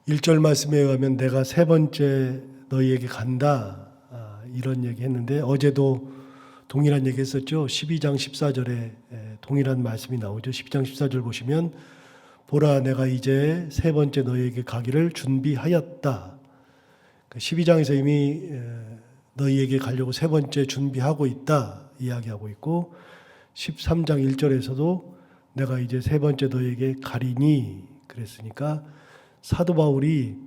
1절 말씀에 의하면 내가 세 번째 너희에게 간다, 이런 얘기 했는데 어제도 동일한 얘기 했었죠. 12장 14절에 동일한 말씀이 나오죠. 12장 14절 보시면 보라 내가 이제 세 번째 너희에게 가기를 준비하였다. 12장에서 이미 너희에게 가려고 세 번째 준비하고 있다 이야기하고 있고, 13장 1절에서도 내가 이제 세 번째 너희에게 가리니 그랬으니까 사도 바울이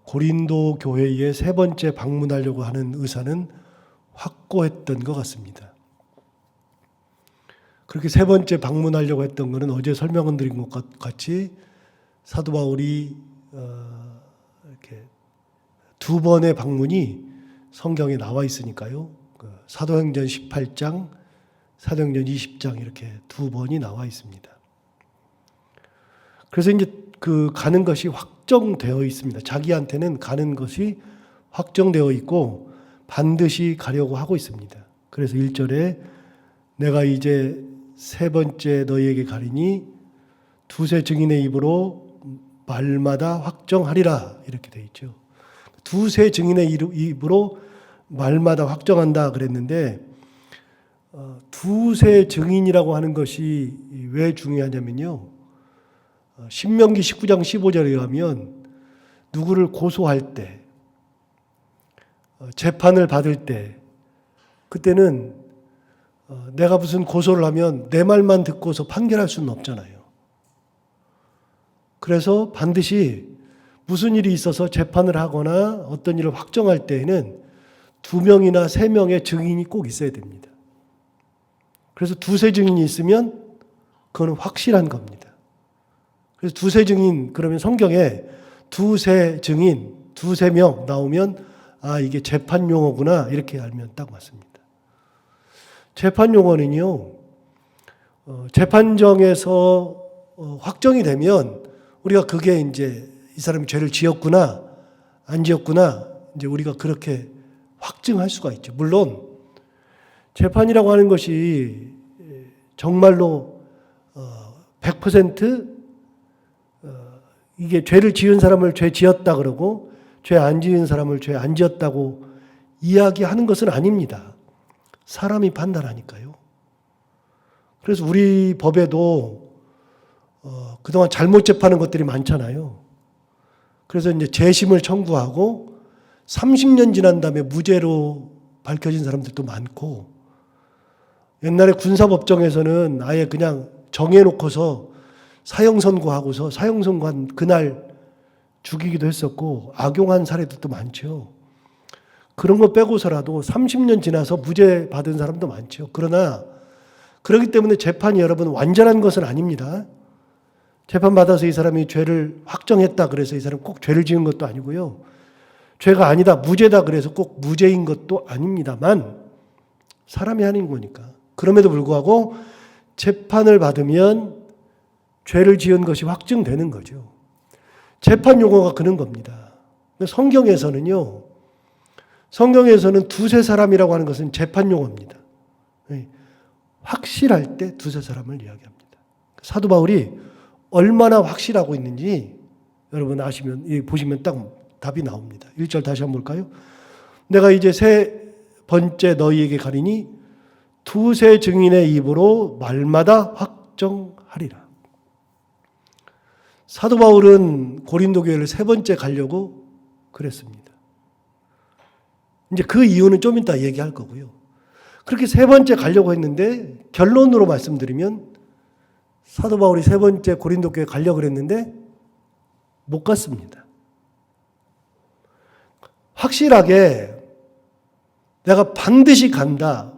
고린도 교회에 세 번째 방문하려고 하는 의사는 확고했던 것 같습니다. 그렇게 세 번째 방문하려고 했던 것은 어제 설명을 드린 것 같이 사도 바울이 이렇게 두 번의 방문이 성경에 나와 있으니까요. 사도행전 18장, 사도행전 20장 이렇게 두 번이 나와 있습니다. 그래서 이제 그 가는 것이 확정되어 있습니다. 자기한테는 가는 것이 확정되어 있고 반드시 가려고 하고 있습니다. 그래서 1절에 내가 이제 세 번째 너희에게 가리니 두세 증인의 입으로 말마다 확정하리라 이렇게 되어 있죠. 두세 증인의 입으로 말마다 확정한다 그랬는데 두세 증인이라고 하는 것이 왜 중요하냐면요. 신명기 19장 15절에 의하면 누구를 고소할 때, 재판을 받을 때, 그때는 내가 무슨 고소를 하면 내 말만 듣고서 판결할 수는 없잖아요. 그래서 반드시 무슨 일이 있어서 재판을 하거나 어떤 일을 확정할 때에는 2명이나 3명의 증인이 꼭 있어야 됩니다. 그래서 두세 증인이 있으면 그건 확실한 겁니다. 그래서 두세 증인, 그러면 성경에 두세 증인, 두세 명 나오면 이게 재판 용어구나 이렇게 알면 딱 맞습니다. 재판 용어는요, 재판정에서 확정이 되면 우리가 그게 이제 이 사람이 죄를 지었구나 안 지었구나 이제 우리가 그렇게 확증할 수가 있죠. 물론 재판이라고 하는 것이 정말로 100% 이게 죄를 지은 사람을 죄 지었다 그러고 죄 안 지은 사람을 죄 안 지었다고 이야기하는 것은 아닙니다. 사람이 판단하니까요. 그래서 우리 법에도 그동안 잘못 재판한 것들이 많잖아요. 그래서 이제 재심을 청구하고 30년 지난 다음에 무죄로 밝혀진 사람들도 많고, 옛날에 군사법정에서는 아예 그냥 정해놓고서 사형 선고하고서 사형 선고한 그날 죽이기도 했었고 악용한 사례들도 많죠. 그런 거 빼고서라도 30년 지나서 무죄 받은 사람도 많죠. 그러나 그렇기 때문에 재판이 여러분 완전한 것은 아닙니다. 재판 받아서 이 사람이 죄를 확정했다 그래서 이 사람이 꼭 죄를 지은 것도 아니고요. 죄가 아니다 무죄다 그래서 꼭 무죄인 것도 아닙니다만 사람이 하는 거니까. 그럼에도 불구하고 재판을 받으면 죄를 지은 것이 확증되는 거죠. 재판 용어가 그런 겁니다. 성경에서는 두세 사람이라고 하는 것은 재판 용어입니다. 확실할 때 두세 사람을 이야기합니다. 사도 바울이 얼마나 확실하고 있는지 여러분 아시면, 보시면 딱 답이 나옵니다. 1절 다시 한번 볼까요? 내가 이제 세 번째 너희에게 가리니 두세 증인의 입으로 말마다 확정하리라. 사도 바울은 고린도 교회를 세 번째 가려고 그랬습니다. 이제 그 이유는 좀 이따 얘기할 거고요. 그렇게 세 번째 가려고 했는데 결론으로 말씀드리면 사도 바울이 세 번째 고린도 교회 가려고 그랬는데 못 갔습니다. 확실하게 내가 반드시 간다.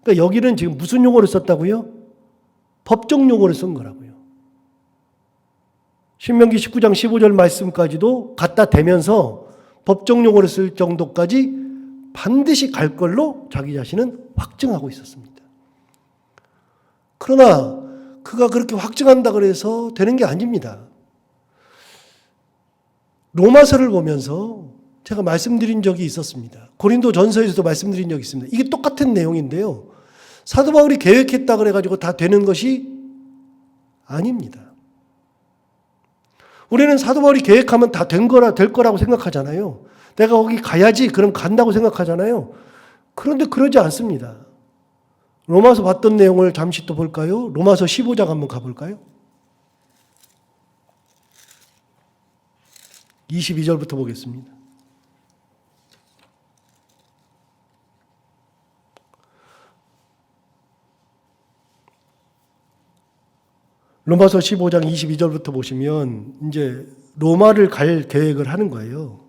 그러니까 여기는 지금 무슨 용어를 썼다고요? 법정 용어를 쓴 거라고요. 신명기 19장 15절 말씀까지도 갖다 대면서 법정 용어를 쓸 정도까지 반드시 갈 걸로 자기 자신은 확증하고 있었습니다. 그러나 그가 그렇게 확증한다 그래서 되는 게 아닙니다. 로마서를 보면서 제가 말씀드린 적이 있었습니다. 고린도 전서에서도 말씀드린 적이 있습니다. 이게 똑같은 내용인데요. 사도 바울이 계획했다 그래가지고 다 되는 것이 아닙니다. 우리는 사도 바울이 계획하면 다 될 거라고 생각하잖아요. 내가 거기 가야지, 그럼 간다고 생각하잖아요. 그런데 그러지 않습니다. 로마서 봤던 내용을 잠시 또 볼까요? 로마서 15장 한번 가볼까요? 22절부터 보겠습니다. 로마서 15장 22절부터 보시면 이제 로마를 갈 계획을 하는 거예요.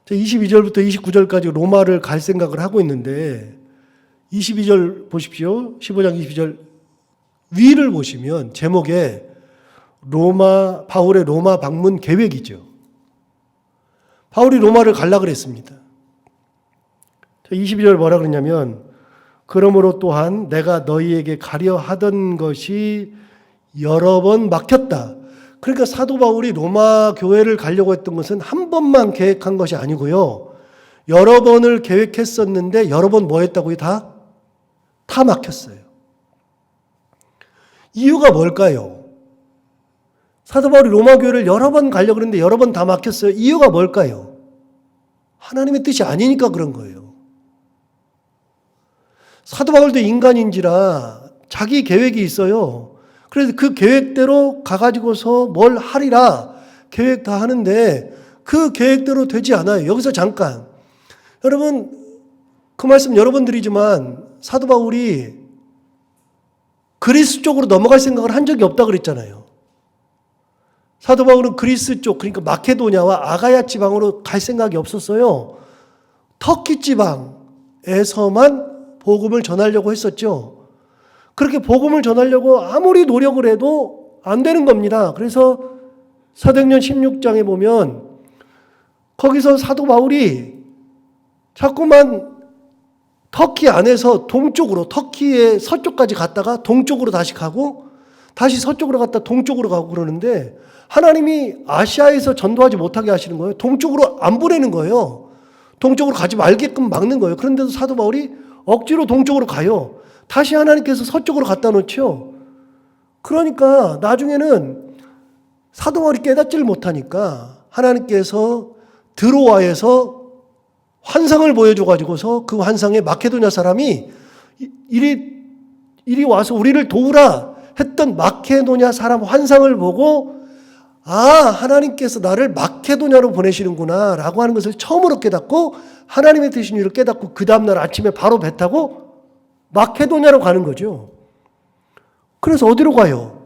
22절부터 29절까지 로마를 갈 생각을 하고 있는데 22절 보십시오. 15장 22절 위를 보시면 제목에 바울의 로마 방문 계획이죠. 바울이 로마를 가려고 그랬습니다. 22절 뭐라 그러냐면 그러므로 또한 내가 너희에게 가려 하던 것이 여러 번 막혔다. 그러니까 사도 바울이 로마 교회를 가려고 했던 것은 한 번만 계획한 것이 아니고요. 여러 번을 계획했었는데 여러 번 뭐 했다고요? 다 막혔어요. 이유가 뭘까요? 사도 바울이 로마 교회를 여러 번 가려고 했는데 여러 번 다 막혔어요. 이유가 뭘까요? 하나님의 뜻이 아니니까 그런 거예요. 사도 바울도 인간인지라 자기 계획이 있어요. 그래서 그 계획대로 가가지고서 뭘 하리라 계획 다 하는데 그 계획대로 되지 않아요. 여기서 잠깐. 여러분, 그 말씀 여러 번 드리지만 사도 바울이 그리스 쪽으로 넘어갈 생각을 한 적이 없다고 그랬잖아요. 사도 바울은 그리스 쪽, 그러니까 마케도냐와 아가야 지방으로 갈 생각이 없었어요. 터키 지방에서만 복음을 전하려고 했었죠. 그렇게 복음을 전하려고 아무리 노력을 해도 안 되는 겁니다. 그래서 사도행전 16장에 보면 거기서 사도 바울이 자꾸만 터키 안에서 동쪽으로, 터키의 서쪽까지 갔다가 동쪽으로 다시 가고 다시 서쪽으로 갔다 동쪽으로 가고 그러는데 하나님이 아시아에서 전도하지 못하게 하시는 거예요. 동쪽으로 안 보내는 거예요. 동쪽으로 가지 말게끔 막는 거예요. 그런데도 사도 바울이 억지로 동쪽으로 가요. 다시 하나님께서 서쪽으로 갖다 놓죠. 그러니까 나중에는 사도 바울이 깨닫지를 못하니까 하나님께서 드로아에서 환상을 보여줘가지고서 그 환상에 마케도냐 사람이 이리 와서 우리를 도우라 했던 마케도냐 사람 환상을 보고 하나님께서 나를 마케도냐로 보내시는구나 라고 하는 것을 처음으로 깨닫고 하나님의 뜻인 줄을 깨닫고 그 다음날 아침에 바로 배 타고 마케도냐로 가는 거죠. 그래서 어디로 가요?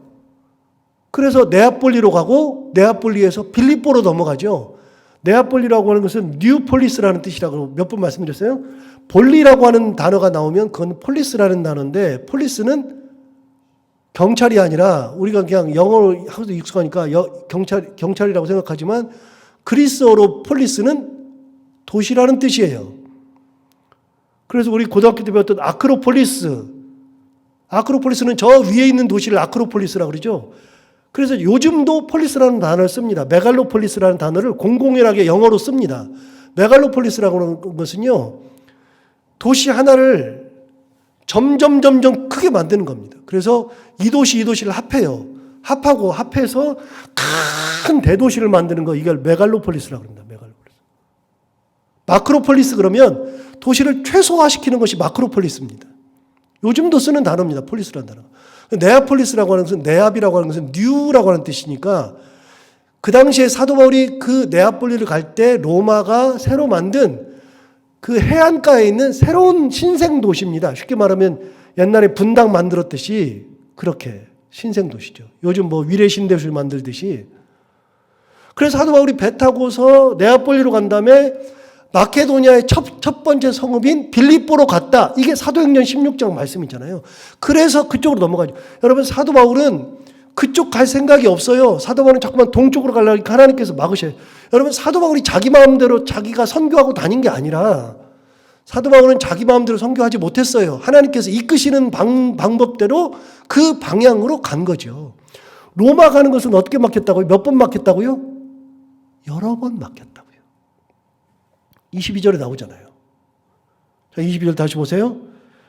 그래서 네아폴리로 가고 네아폴리에서 빌립보로 넘어가죠. 네아폴리라고 하는 것은 뉴폴리스라는 뜻이라고 몇 번 말씀드렸어요. 볼리라고 하는 단어가 나오면 그건 폴리스라는 단어인데 폴리스는 경찰이 아니라 우리가 그냥 영어로 하고도 익숙하니까 경찰이라고 생각하지만 그리스어로 폴리스는 도시라는 뜻이에요. 그래서 우리 고등학교 때 배웠던 아크로폴리스는 저 위에 있는 도시를 아크로폴리스라고 그러죠. 그래서 요즘도 폴리스라는 단어를 씁니다. 메갈로폴리스라는 단어를 공공연하게 영어로 씁니다. 메갈로폴리스라고 하는 것은요, 도시 하나를 점점 크게 만드는 겁니다. 그래서 이 도시를 합해요. 합해서 큰 대도시를 만드는 거, 이걸 메갈로폴리스라고 합니다. 메갈로폴리스. 마크로폴리스 그러면 도시를 최소화시키는 것이 마크로폴리스입니다. 요즘도 쓰는 단어입니다. 폴리스라는 단어. 네아폴리스라고 하는 것은, 네압이라고 하는 것은 뉴라고 하는 뜻이니까 그 당시에 사도 바울이 그 네아폴리를 갈 때 로마가 새로 만든 그 해안가에 있는 새로운 신생 도시입니다. 쉽게 말하면 옛날에 분당 만들었듯이 그렇게 신생 도시죠. 요즘 뭐 위례 신대를 만들듯이. 그래서 사도 바울이 배 타고서 네아폴리로 간 다음에 마케도니아의 첫 번째 성읍인 빌립보로 갔다. 이게 사도행전 16장 말씀이잖아요. 그래서 그쪽으로 넘어가죠. 여러분, 사도 바울은 그쪽 갈 생각이 없어요. 사도 바울은 자꾸만 동쪽으로 가려니까 하나님께서 막으셔요. 여러분, 사도 바울이 자기 마음대로 자기가 선교하고 다닌 게 아니라 사도 바울은 자기 마음대로 선교하지 못했어요. 하나님께서 이끄시는 방법대로 그 방향으로 간 거죠. 로마 가는 것은 어떻게 막혔다고요? 몇 번 막혔다고요? 여러 번 막혔다고요. 22절에 나오잖아요. 자, 22절 다시 보세요.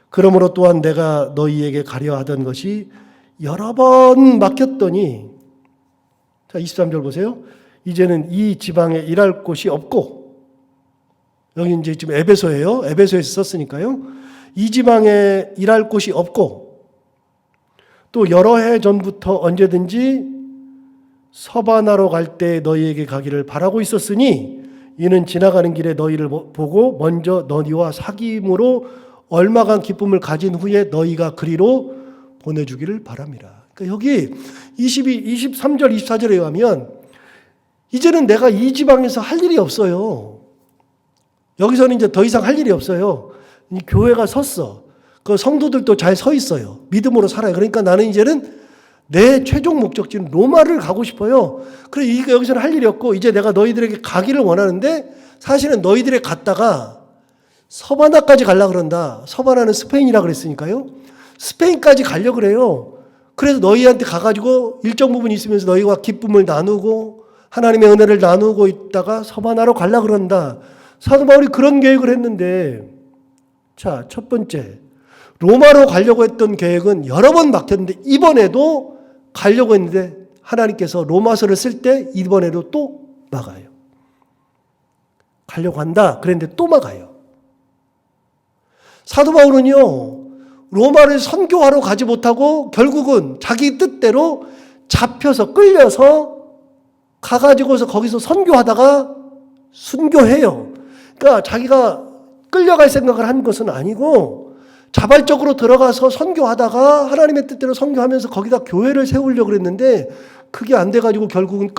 그러므로 또한 내가 너희에게 가려 하던 것이 여러 번 막혔더니 자, 23절 보세요. 이제는 이 지방에 일할 곳이 없고, 여기 이제 지금 에베소예요. 에베소에서 썼으니까요. 이 지방에 일할 곳이 없고, 또 여러 해 전부터 언제든지 서바나로 갈 때 너희에게 가기를 바라고 있었으니 이는 지나가는 길에 너희를 보고 먼저 너희와 사귐으로 얼마간 기쁨을 가진 후에 너희가 그리로 보내주기를 바랍니다. 그러니까 여기 23절, 24절에 의하면 이제는 내가 이 지방에서 할 일이 없어요. 여기서는 이제 더 이상 할 일이 없어요. 이 교회가 섰어. 그 성도들도 잘 서 있어요. 믿음으로 살아요. 그러니까 나는 이제는 내 최종 목적지는 로마를 가고 싶어요. 그래, 여기서는 할 일이 없고 이제 내가 너희들에게 가기를 원하는데 사실은 너희들에 갔다가 서바나까지 가려고 그런다. 서바나는 스페인이라 그랬으니까요. 스페인까지 가려고 그래요. 그래서 너희한테 가가지고 일정 부분 있으면서 너희와 기쁨을 나누고 하나님의 은혜를 나누고 있다가 서바나로 가려고 그런다. 사도 바울이 그런 계획을 했는데, 자, 첫 번째, 로마로 가려고 했던 계획은 여러 번 막혔는데 이번에도 가려고 했는데 하나님께서 로마서를 쓸 때 이번에도 또 막아요. 가려고 한다 그랬는데 또 막아요. 사도 바울은요, 로마를 선교하러 가지 못하고 결국은 자기 뜻대로 잡혀서 끌려서 가가지고서 거기서 선교하다가 순교해요. 그러니까 자기가 끌려갈 생각을 한 것은 아니고 자발적으로 들어가서 선교하다가 하나님의 뜻대로 선교하면서 거기다 교회를 세우려고 그랬는데 그게 안 돼가지고 결국은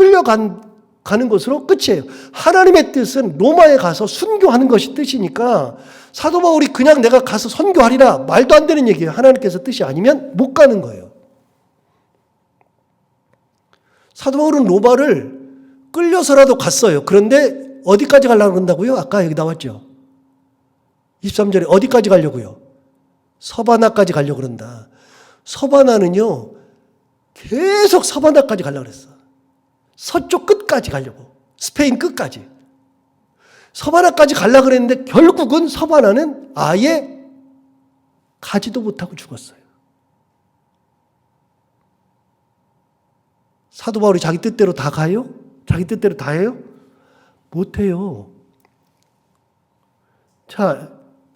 가는 것으로 끝이에요. 하나님의 뜻은 로마에 가서 순교하는 것이 뜻이니까 사도 바울이 그냥 내가 가서 선교하리라 말도 안 되는 얘기예요. 하나님께서 뜻이 아니면 못 가는 거예요. 사도 바울은 로마를 끌려서라도 갔어요. 그런데 어디까지 가려고 한다고요? 아까 여기 나왔죠. 23절에 어디까지 가려고요? 서바나까지 가려고 그런다. 서바나는요, 계속 서바나까지 가려고 그랬어. 서쪽 끝까지 가려고. 스페인 끝까지. 서바나까지 가려고 그랬는데 결국은 서바나는 아예 가지도 못하고 죽었어요. 사도 바울이 자기 뜻대로 다 가요? 자기 뜻대로 다 해요? 못해요. 자,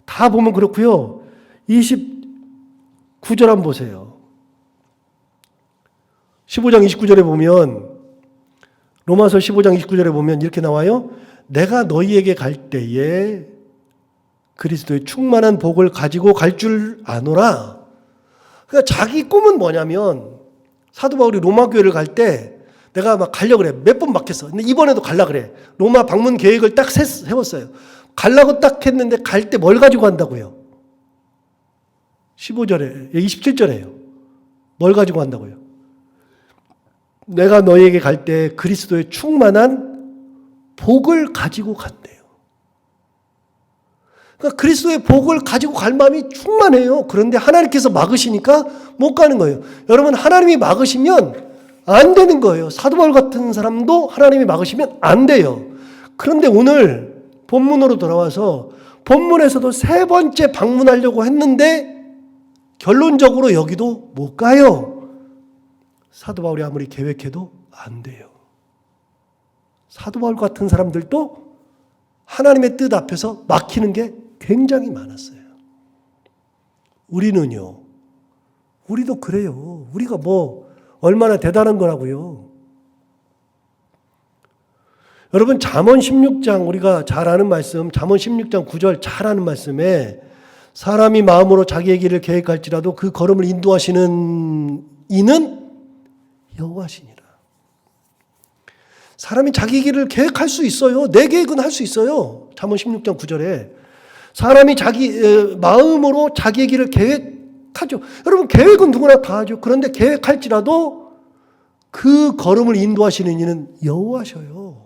다 보면 그렇고요. 29절 한번 보세요. 15장 29절에 보면, 로마서 15장 29절에 보면 이렇게 나와요. 내가 너희에게 갈 때에 그리스도의 충만한 복을 가지고 갈 줄 아노라. 그러니까 자기 꿈은 뭐냐면, 사도 바울이 로마 교회를 갈 때 내가 막 가려고 그래. 몇 번 막혔어. 근데 이번에도 가려고 그래. 로마 방문 계획을 딱 세웠어요. 가려고 딱 했는데 갈 때 뭘 가지고 간다고요? 15절에, 27절에요. 뭘 가지고 간다고요? 내가 너희에게 갈 때 그리스도의 충만한 복을 가지고 간대요. 그러니까 그리스도의 복을 가지고 갈 마음이 충만해요. 그런데 하나님께서 막으시니까 못 가는 거예요. 여러분, 하나님이 막으시면 안 되는 거예요. 사도 바울 같은 사람도 하나님이 막으시면 안 돼요. 그런데 오늘 본문으로 돌아와서 본문에서도 세 번째 방문하려고 했는데 결론적으로 여기도 못 가요. 사도 바울이 아무리 계획해도 안 돼요. 사도 바울 같은 사람들도 하나님의 뜻 앞에서 막히는 게 굉장히 많았어요. 우리는요, 우리도 그래요. 우리가 뭐 얼마나 대단한 거라고요. 여러분, 잠언 16장, 우리가 잘 아는 말씀, 잠언 16장 9절 잘 아는 말씀에 사람이 마음으로 자기의 길을 계획할지라도 그 걸음을 인도하시는 이는 여호와시니라. 사람이 자기 길을 계획할 수 있어요. 내 계획은 할 수 있어요. 잠언 16장 9절에 사람이 자기 마음으로 자기의 길을 계획하죠. 여러분, 계획은 누구나 다 하죠. 그런데 계획할지라도 그 걸음을 인도하시는 이는 여호와셔요.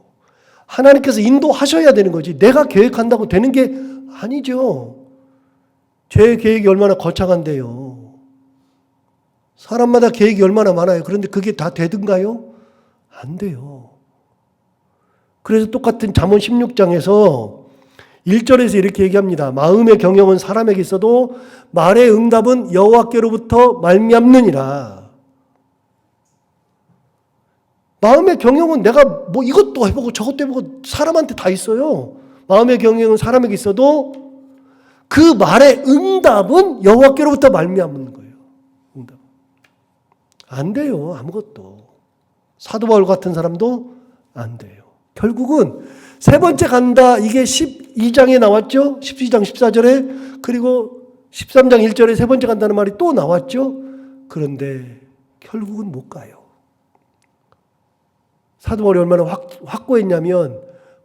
하나님께서 인도하셔야 되는 거지. 내가 계획한다고 되는 게 아니죠. 제 계획이 얼마나 거창한데요. 사람마다 계획이 얼마나 많아요. 그런데 그게 다 되든가요? 안 돼요. 그래서 똑같은 잠언 16장에서 1절에서 이렇게 얘기합니다. 마음의 경영은 사람에게 있어도 말의 응답은 여호와께로부터 말미암느니라. 마음의 경영은 내가 뭐 이것도 해보고 저것도 해보고 사람한테 다 있어요. 마음의 경영은 사람에게 있어도 그 말의 응답은 여호와께로부터 말미암는 거예요. 응답. 안 돼요. 아무것도. 사도 바울 같은 사람도 안 돼요. 결국은 세 번째 간다. 이게 12장에 나왔죠. 12장 14절에. 그리고 13장 1절에 세 번째 간다는 말이 또 나왔죠. 그런데 결국은 못 가요. 사도 바울이 얼마나 확고했냐면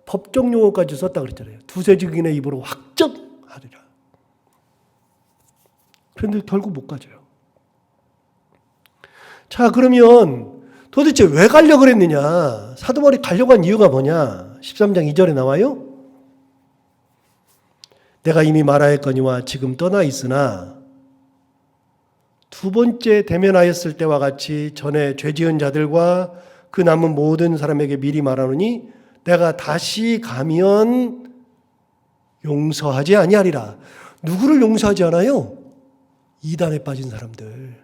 법정 용어까지 썼다 그랬잖아요. 두세 증인의 입으로 확정하리라. 그런데 결국 못 가져요. 자, 그러면 도대체 왜 가려고 그랬느냐? 사도 바울이 가려고 한 이유가 뭐냐? 13장 2절에 나와요. 내가 이미 말하였거니와 지금 떠나 있으나 두 번째 대면하였을 때와 같이 전에 죄 지은 자들과 그 남은 모든 사람에게 미리 말하노니 내가 다시 가면 용서하지 아니하리라. 누구를 용서하지 않아요? 이단에 빠진 사람들.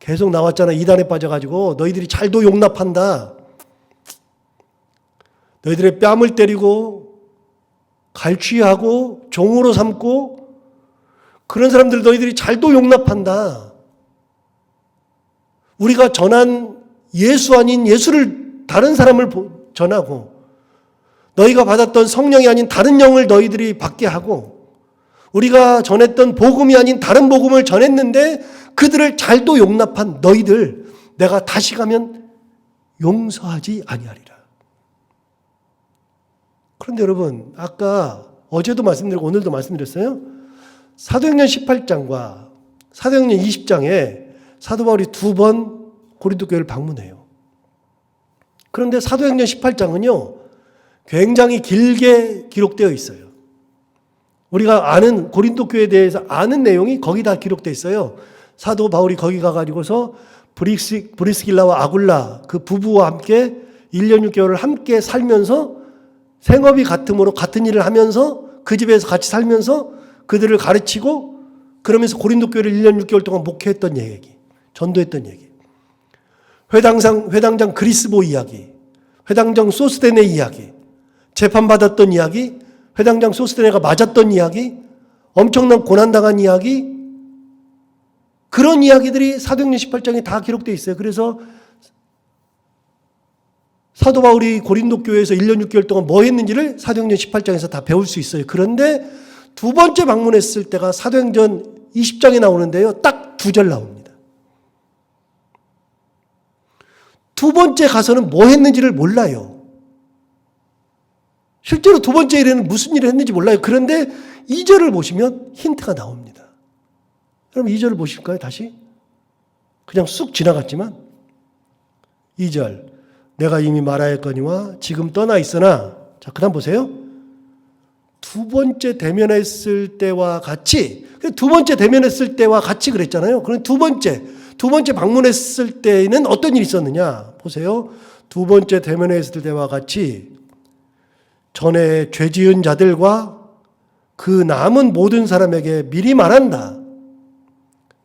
계속 나왔잖아. 이단에 빠져가지고 너희들이 잘도 용납한다. 너희들의 뺨을 때리고 갈취하고 종으로 삼고 그런 사람들 너희들이 잘도 용납한다. 우리가 전한 예수 아닌 예수를 다른 사람을 전하고 너희가 받았던 성령이 아닌 다른 영을 너희들이 받게 하고 우리가 전했던 복음이 아닌 다른 복음을 전했는데 그들을 잘도 용납한 너희들 내가 다시 가면 용서하지 아니하리라. 그런데 여러분 아까 어제도 말씀드리고 오늘도 말씀드렸어요. 사도행전 18장과 사도행전 20장에 사도 바울이 두 번 고린도 교회를 방문해요. 그런데 사도행전 18장은요. 굉장히 길게 기록되어 있어요. 우리가 아는 고린도 교회에 대해서 아는 내용이 거기 다 기록되어 있어요. 사도 바울이 거기 가가지고서 브리스길라와 아굴라 그 부부와 함께 1년 6개월을 함께 살면서 생업이 같으므로 같은 일을 하면서 그 집에서 같이 살면서 그들을 가르치고 그러면서 고린도 교회를 1년 6개월 동안 목회했던 얘기, 전도했던 얘기. 회당장 그리스보 이야기, 회당장 소스데네 이야기, 재판받았던 이야기, 회당장 소스데네가 맞았던 이야기, 엄청난 고난당한 이야기, 그런 이야기들이 사도행전 18장에 다 기록되어 있어요. 그래서 사도 바울이 고린도 교회에서 1년 6개월 동안 뭐 했는지를 사도행전 18장에서 다 배울 수 있어요. 그런데 두 번째 방문했을 때가 사도행전 20장에 나오는데요. 딱 2절 나옵니다. 두 번째 가서는 뭐 했는지를 몰라요. 실제로 두 번째 일에는 무슨 일을 했는지 몰라요. 그런데 2절을 보시면 힌트가 나옵니다. 그럼 2절을 보실까요? 다시? 그냥 쑥 지나갔지만 2절 내가 이미 말하였거니와 지금 떠나 있으나 자, 그 다음 보세요. 두 번째 대면했을 때와 같이 두 번째 대면했을 때와 같이 그랬잖아요. 그럼 두 번째 방문했을 때는 어떤 일이 있었느냐? 보세요. 두 번째 대면했을 때와 같이 전에 죄 지은 자들과 그 남은 모든 사람에게 미리 말한다.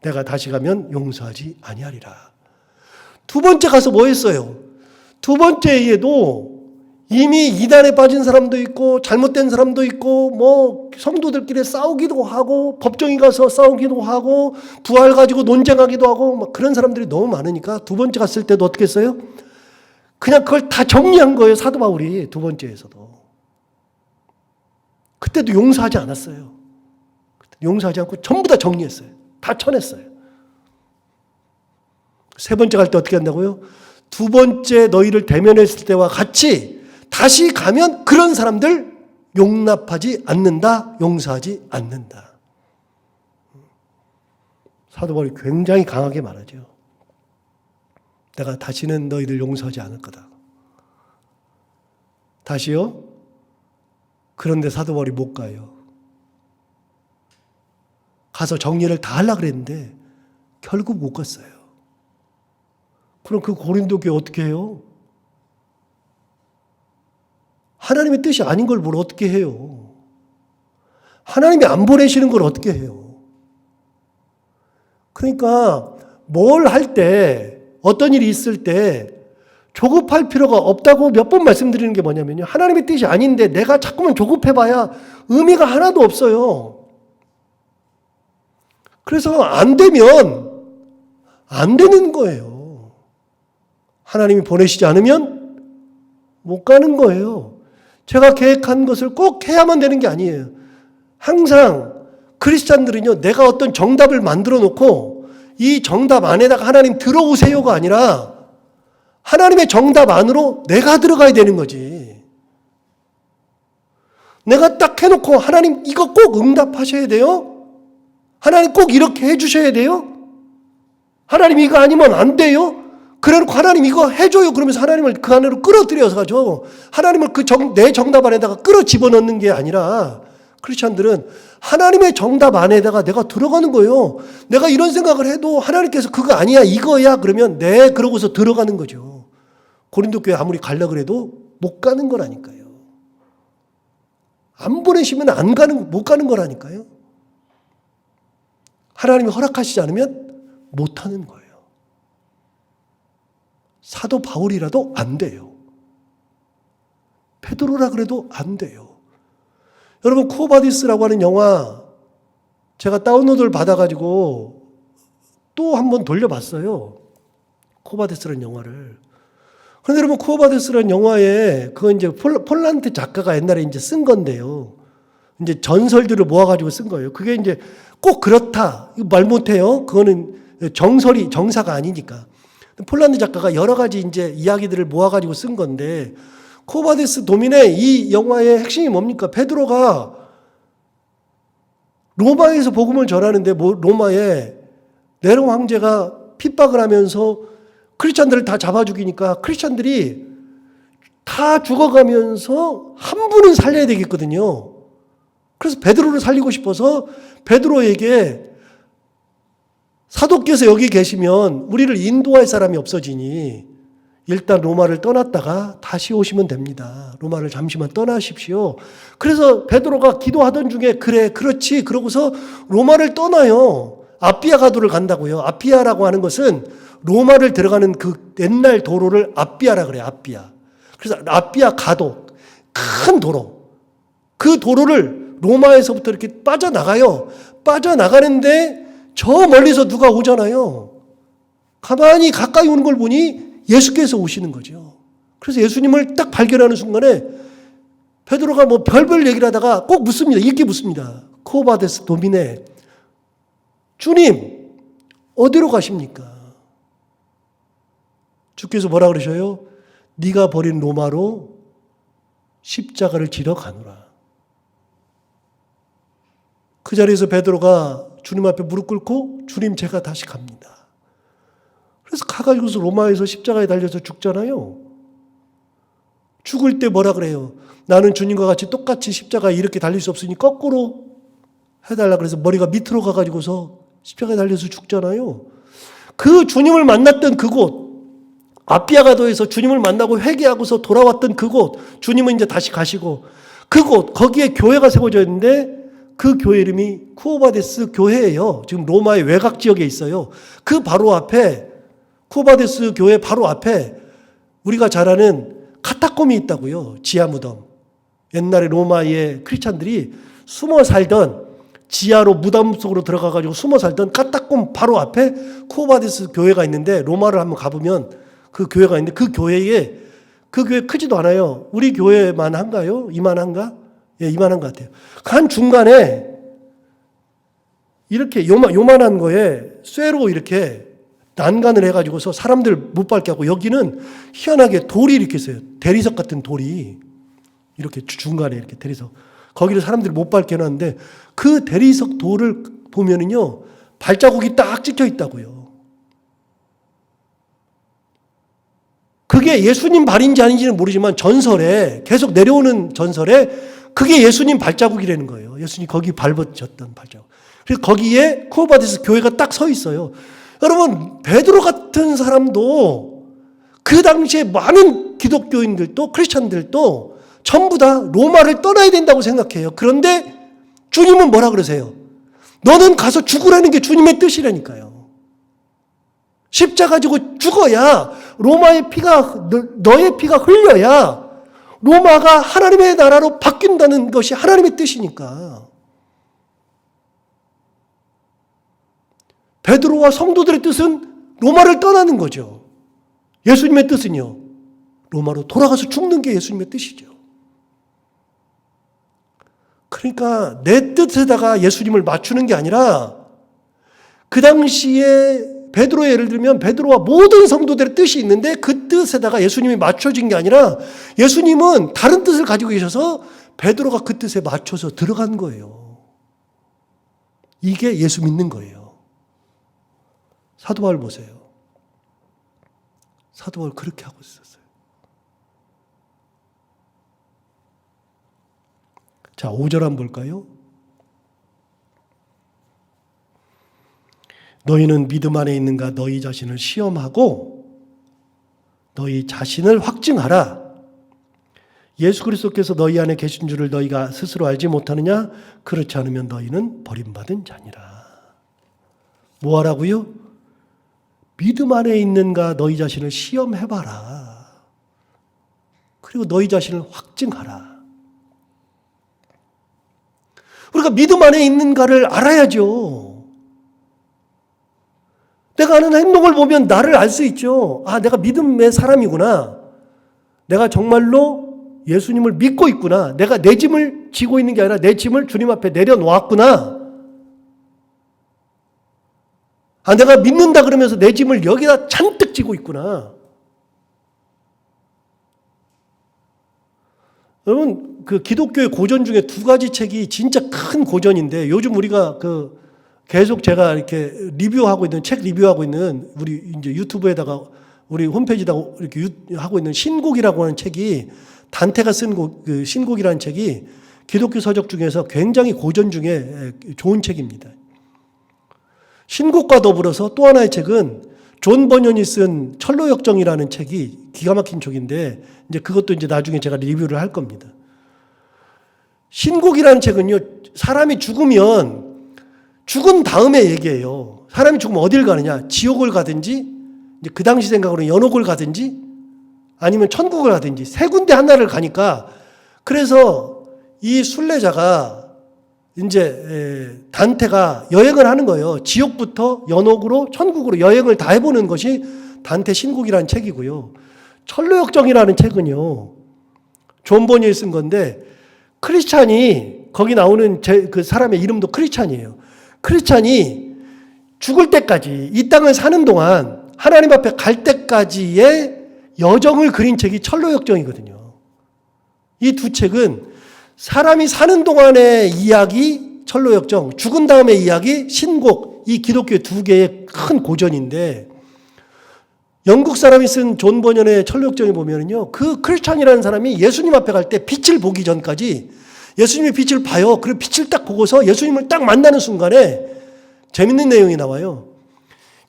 내가 다시 가면 용서하지 아니하리라. 두 번째 가서 뭐 했어요? 두 번째에도 이미 이단에 빠진 사람도 있고 잘못된 사람도 있고 뭐 성도들끼리 싸우기도 하고 법정에 가서 싸우기도 하고 부활 가지고 논쟁하기도 하고 막 그런 사람들이 너무 많으니까 두 번째 갔을 때도 어떻게 했어요? 그냥 그걸 다 정리한 거예요. 사도 바울이 두 번째에서도. 그때도 용서하지 않았어요. 용서하지 않고 전부 다 정리했어요. 다 쳐냈어요. 세 번째 갈 때 어떻게 한다고요? 두 번째 너희를 대면했을 때와 같이 다시 가면 그런 사람들 용납하지 않는다, 용서하지 않는다. 사도 바울이 굉장히 강하게 말하죠. 내가 다시는 너희들 용서하지 않을 거다. 다시요? 그런데 사도 바울이 못 가요. 가서 정리를 다 하려고 그랬는데 결국 못 갔어요. 그럼 그 고린도 교회 어떻게 해요? 하나님의 뜻이 아닌 걸 뭘 어떻게 해요? 하나님이 안 보내시는 걸 어떻게 해요? 그러니까 뭘 할 때, 어떤 일이 있을 때 조급할 필요가 없다고 몇 번 말씀드리는 게 뭐냐면요. 하나님의 뜻이 아닌데 내가 자꾸만 조급해봐야 의미가 하나도 없어요. 그래서 안 되면 안 되는 거예요. 하나님이 보내시지 않으면 못 가는 거예요. 제가 계획한 것을 꼭 해야만 되는 게 아니에요. 항상 크리스찬들은요, 내가 어떤 정답을 만들어 놓고 이 정답 안에다가 하나님 들어오세요가 아니라 하나님의 정답 안으로 내가 들어가야 되는 거지. 내가 딱 해놓고 하나님 이거 꼭 응답하셔야 돼요? 하나님 꼭 이렇게 해주셔야 돼요? 하나님 이거 아니면 안 돼요? 그래놓고 하나님 이거 해줘요. 그러면서 하나님을 그 안으로 끌어들여서 가지고 하나님을 내 정답 안에다가 끌어 집어넣는 게 아니라 크리스찬들은 하나님의 정답 안에다가 내가 들어가는 거예요. 내가 이런 생각을 해도 하나님께서 그거 아니야 이거야 그러면 네 그러고서 들어가는 거죠. 고린도 교회 아무리 가려고 해도 못 가는 거라니까요. 안 보내시면 못 가는 거라니까요. 하나님이 허락하시지 않으면 못 하는 거예요. 사도 바울이라도 안 돼요. 베드로라 그래도 안 돼요. 여러분 쿠오바디스라고 하는 영화 제가 다운로드를 받아가지고 또 한 번 돌려봤어요. 쿠오바디스라는 영화를. 그런데 여러분 쿠오바디스라는 영화에 그거 이제 폴란트 작가가 옛날에 이제 쓴 건데요. 이제 전설들을 모아가지고 쓴 거예요. 그게 이제 꼭 그렇다. 이거 말 못해요. 그거는 정사가 아니니까. 폴란드 작가가 여러 가지 이제 이야기들을 모아가지고 쓴 건데, 쿠오바디스 도민의 이 영화의 핵심이 뭡니까? 베드로가 로마에서 복음을 전하는데, 로마에 네로 황제가 핍박을 하면서 크리스찬들을 다 잡아 죽이니까 크리스찬들이 다 죽어가면서 한 분은 살려야 되겠거든요. 그래서 베드로를 살리고 싶어서 베드로에게 사도께서 여기 계시면 우리를 인도할 사람이 없어지니 일단 로마를 떠났다가 다시 오시면 됩니다. 로마를 잠시만 떠나십시오. 그래서 베드로가 기도하던 중에 그래 그렇지 그러고서 로마를 떠나요. 아피아 가도를 간다고요. 아피아라고 하는 것은 로마를 들어가는 그 옛날 도로를 아피아라 그래요. 아피아. 그래서 아피아 가도 큰 도로. 그 도로를 로마에서부터 이렇게 빠져나가요. 빠져나가는데 저 멀리서 누가 오잖아요. 가만히 가까이 오는 걸 보니 예수께서 오시는 거죠. 그래서 예수님을 딱 발견하는 순간에 베드로가 뭐 별별 얘기를 하다가 꼭 묻습니다. 이렇게 묻습니다. 쿠오바디스 도민에 주님 어디로 가십니까? 주께서 뭐라 그러셔요? 네가 버린 로마로 십자가를 지러 가노라. 그 자리에서 베드로가 주님 앞에 무릎 꿇고 주님 제가 다시 갑니다. 그래서 가가지고서 로마에서 십자가에 달려서 죽잖아요. 죽을 때 뭐라 그래요? 나는 주님과 같이 똑같이 십자가에 이렇게 달릴 수 없으니 거꾸로 해달라 그래서 머리가 밑으로 가가지고서 십자가에 달려서 죽잖아요. 그 주님을 만났던 그곳 아피아가도에서 주님을 만나고 회개하고서 돌아왔던 그곳 주님은 이제 다시 가시고 그곳 거기에 교회가 세워져 있는데 그 교회 이름이 쿠오바디스 교회예요. 지금 로마의 외곽 지역에 있어요. 그 바로 앞에 쿠오바디스 교회 바로 앞에 우리가 잘 아는 카타콤이 있다고요. 지하 무덤. 옛날에 로마의 크리스찬들이 숨어 살던 지하로 무덤 속으로 들어가가지고 숨어 살던 카타콤 바로 앞에 쿠오바디스 교회가 있는데 로마를 한번 가보면 그 교회가 있는데 그 교회 크지도 않아요. 우리 교회만 한가요? 이만한가? 예, 이만한 것 같아요. 한 중간에 이렇게 요만한 거에 쇠로 이렇게 난간을 해가지고서 사람들 못 밟게 하고 여기는 희한하게 돌이 이렇게 있어요. 대리석 같은 돌이 이렇게 중간에 이렇게 대리석. 거기를 사람들이 못 밟게 해놨는데 그 대리석 돌을 보면은요 발자국이 딱 찍혀 있다고요. 그게 예수님 발인지 아닌지는 모르지만 전설에 계속 내려오는 전설에 그게 예수님 발자국이라는 거예요. 예수님 거기 밟아졌던 발자국. 그래서 거기에 쿠오바디스 교회가 딱 서 있어요. 여러분 베드로 같은 사람도 그 당시에 많은 기독교인들도 크리스찬들도 전부 다 로마를 떠나야 된다고 생각해요. 그런데 주님은 뭐라 그러세요? 너는 가서 죽으라는 게 주님의 뜻이라니까요. 십자가 지고 죽어야 로마의 피가 너의 피가 흘려야 로마가 하나님의 나라로 바뀐다는 것이 하나님의 뜻이니까. 베드로와 성도들의 뜻은 로마를 떠나는 거죠. 예수님의 뜻은요, 로마로 돌아가서 죽는 게 예수님의 뜻이죠. 그러니까 내 뜻에다가 예수님을 맞추는 게 아니라 그 당시에 베드로의 예를 들면 베드로와 모든 성도들의 뜻이 있는데 그 뜻에다가 예수님이 맞춰진 게 아니라 예수님은 다른 뜻을 가지고 계셔서 베드로가 그 뜻에 맞춰서 들어간 거예요. 이게 예수 믿는 거예요. 사도 바울 보세요. 사도 바울 그렇게 하고 있었어요. 자, 5절 한번 볼까요? 너희는 믿음 안에 있는가 너희 자신을 시험하고 너희 자신을 확증하라. 예수 그리스도께서 너희 안에 계신 줄을 너희가 스스로 알지 못하느냐? 그렇지 않으면 너희는 버림받은 자니라. 뭐 하라고요? 믿음 안에 있는가 너희 자신을 시험해봐라. 그리고 너희 자신을 확증하라. 우리가 믿음 안에 있는가를 알아야죠. 내가 하는 행동을 보면 나를 알 수 있죠. 아, 내가 믿음의 사람이구나. 내가 정말로 예수님을 믿고 있구나. 내가 내 짐을 지고 있는 게 아니라 내 짐을 주님 앞에 내려놓았구나. 아, 내가 믿는다 그러면서 내 짐을 여기다 잔뜩 지고 있구나. 여러분, 그 기독교의 고전 중에 두 가지 책이 진짜 큰 고전인데 요즘 우리가 계속 제가 이렇게 리뷰하고 있는, 책 리뷰하고 있는 우리 이제 유튜브에다가 우리 홈페이지에다가 이렇게 하고 있는 신곡이라고 하는 책이 단테가 쓴 그 신곡이라는 책이 기독교 서적 중에서 굉장히 고전 중에 좋은 책입니다. 신곡과 더불어서 또 하나의 책은 존 버년이 쓴 철로역정이라는 책이 기가 막힌 책인데 이제 그것도 이제 나중에 제가 리뷰를 할 겁니다. 신곡이라는 책은요, 사람이 죽으면 죽은 다음에 얘기해요. 사람이 죽으면 어딜 가느냐? 지옥을 가든지, 이제 그 당시 생각으로 연옥을 가든지, 아니면 천국을 가든지 세 군데 하나를 가니까 그래서 이 순례자가 이제 단테가 여행을 하는 거예요. 지옥부터 연옥으로 천국으로 여행을 다 해보는 것이 단테 신곡이라는 책이고요. 철로역정이라는 책은요, 존 버니에 쓴 건데 크리스찬이 거기 나오는 그 사람의 이름도 크리스찬이에요. 크리스찬이 죽을 때까지 이 땅을 사는 동안 하나님 앞에 갈 때까지의 여정을 그린 책이 철로역정이거든요. 이 두 책은 사람이 사는 동안의 이야기 철로역정, 죽은 다음의 이야기 신곡, 이 기독교의 두 개의 큰 고전인데 영국 사람이 쓴 존 버년의 철로역정에 보면은요, 그 크리스찬이라는 사람이 예수님 앞에 갈 때 빛을 보기 전까지 예수님의 빛을 봐요. 그리고 빛을 딱 보고서 예수님을 딱 만나는 순간에 재밌는 내용이 나와요.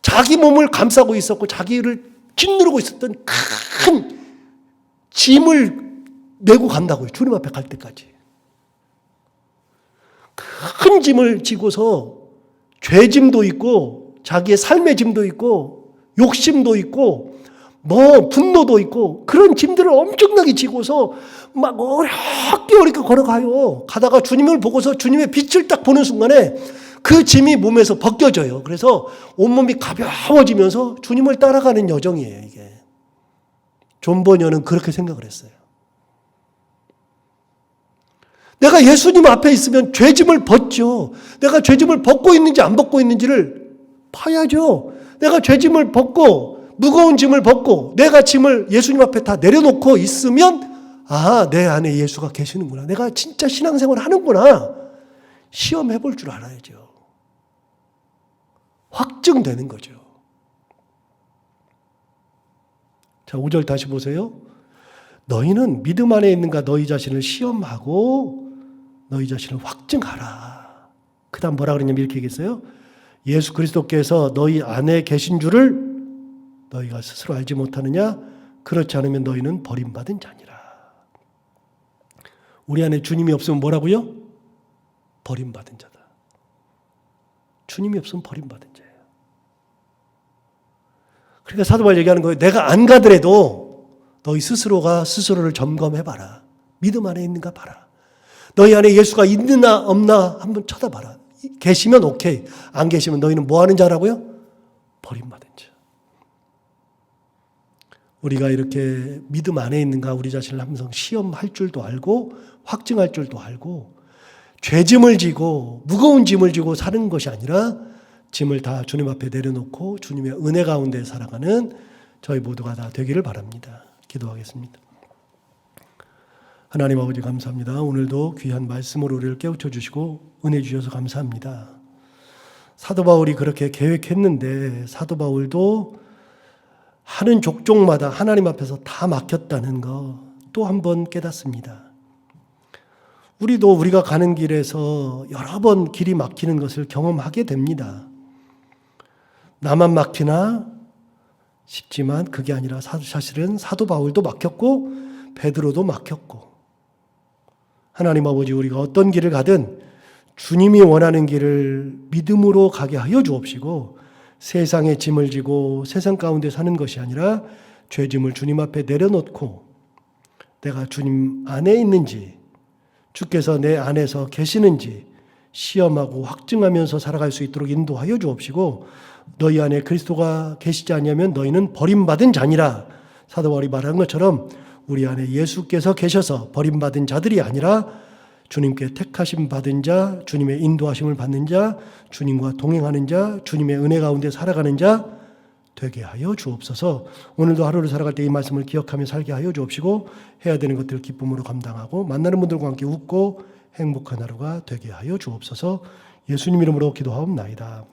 자기 몸을 감싸고 있었고 자기를 짓누르고 있었던 큰 짐을 메고 간다고요. 주님 앞에 갈 때까지. 큰 짐을 지고서 죄짐도 있고 자기의 삶의 짐도 있고 욕심도 있고 뭐 분노도 있고 그런 짐들을 엄청나게 지고서 막 어렵게 걸어가요. 가다가 주님을 보고서 주님의 빛을 딱 보는 순간에 그 짐이 몸에서 벗겨져요. 그래서 온몸이 가벼워지면서 주님을 따라가는 여정이에요, 이게. 존 버년은 그렇게 생각을 했어요. 내가 예수님 앞에 있으면 죄짐을 벗죠. 내가 죄짐을 벗고 있는지 안 벗고 있는지를 봐야죠. 내가 죄짐을 벗고 무거운 짐을 벗고 내가 짐을 예수님 앞에 다 내려놓고 있으면 아, 내 안에 예수가 계시는구나. 내가 진짜 신앙생활을 하는구나. 시험해 볼 줄 알아야죠. 확증되는 거죠. 자, 5절 다시 보세요. 너희는 믿음 안에 있는가 너희 자신을 시험하고 너희 자신을 확증하라. 그 다음 뭐라 그러냐면 이렇게 얘기했어요. 예수 그리스도께서 너희 안에 계신 줄을 너희가 스스로 알지 못하느냐? 그렇지 않으면 너희는 버림받은 자니라. 우리 안에 주님이 없으면 뭐라고요? 버림받은 자다. 주님이 없으면 버림받은 자예요. 그러니까 사도 바울 얘기하는 거예요. 내가 안 가더라도 너희 스스로가 스스로를 점검해봐라. 믿음 안에 있는가 봐라. 너희 안에 예수가 있느냐 없나 한번 쳐다봐라. 계시면 오케이. 안 계시면 너희는 뭐 하는 자라고요? 버림받은 자. 우리가 이렇게 믿음 안에 있는가 우리 자신을 항상 시험할 줄도 알고 확증할 줄도 알고 죄짐을 지고 무거운 짐을 지고 사는 것이 아니라 짐을 다 주님 앞에 내려놓고 주님의 은혜 가운데 살아가는 저희 모두가 다 되기를 바랍니다. 기도하겠습니다. 하나님 아버지 감사합니다. 오늘도 귀한 말씀으로 우리를 깨우쳐 주시고 은혜 주셔서 감사합니다. 사도 바울이 그렇게 계획했는데 사도 바울도 하는 족족마다 하나님 앞에서 다 막혔다는 거 또 한 번 깨닫습니다. 우리도 우리가 가는 길에서 여러 번 길이 막히는 것을 경험하게 됩니다. 나만 막히나 싶지만 그게 아니라 사실은 사도 바울도 막혔고 베드로도 막혔고 하나님 아버지 우리가 어떤 길을 가든 주님이 원하는 길을 믿음으로 가게 하여 주옵시고 세상의 짐을 지고 세상 가운데 사는 것이 아니라 죄짐을 주님 앞에 내려놓고 내가 주님 안에 있는지 주께서 내 안에서 계시는지 시험하고 확증하면서 살아갈 수 있도록 인도하여 주옵시고 너희 안에 그리스도가 계시지 않냐면 너희는 버림받은 자니라. 사도 바울이 말한 것처럼 우리 안에 예수께서 계셔서 버림받은 자들이 아니라 주님께 택하심 받은 자, 주님의 인도하심을 받는 자, 주님과 동행하는 자, 주님의 은혜 가운데 살아가는 자 되게 하여 주옵소서. 오늘도 하루를 살아갈 때 이 말씀을 기억하며 살게 하여 주옵시고 해야 되는 것들을 기쁨으로 감당하고 만나는 분들과 함께 웃고 행복한 하루가 되게 하여 주옵소서. 예수님 이름으로 기도하옵나이다.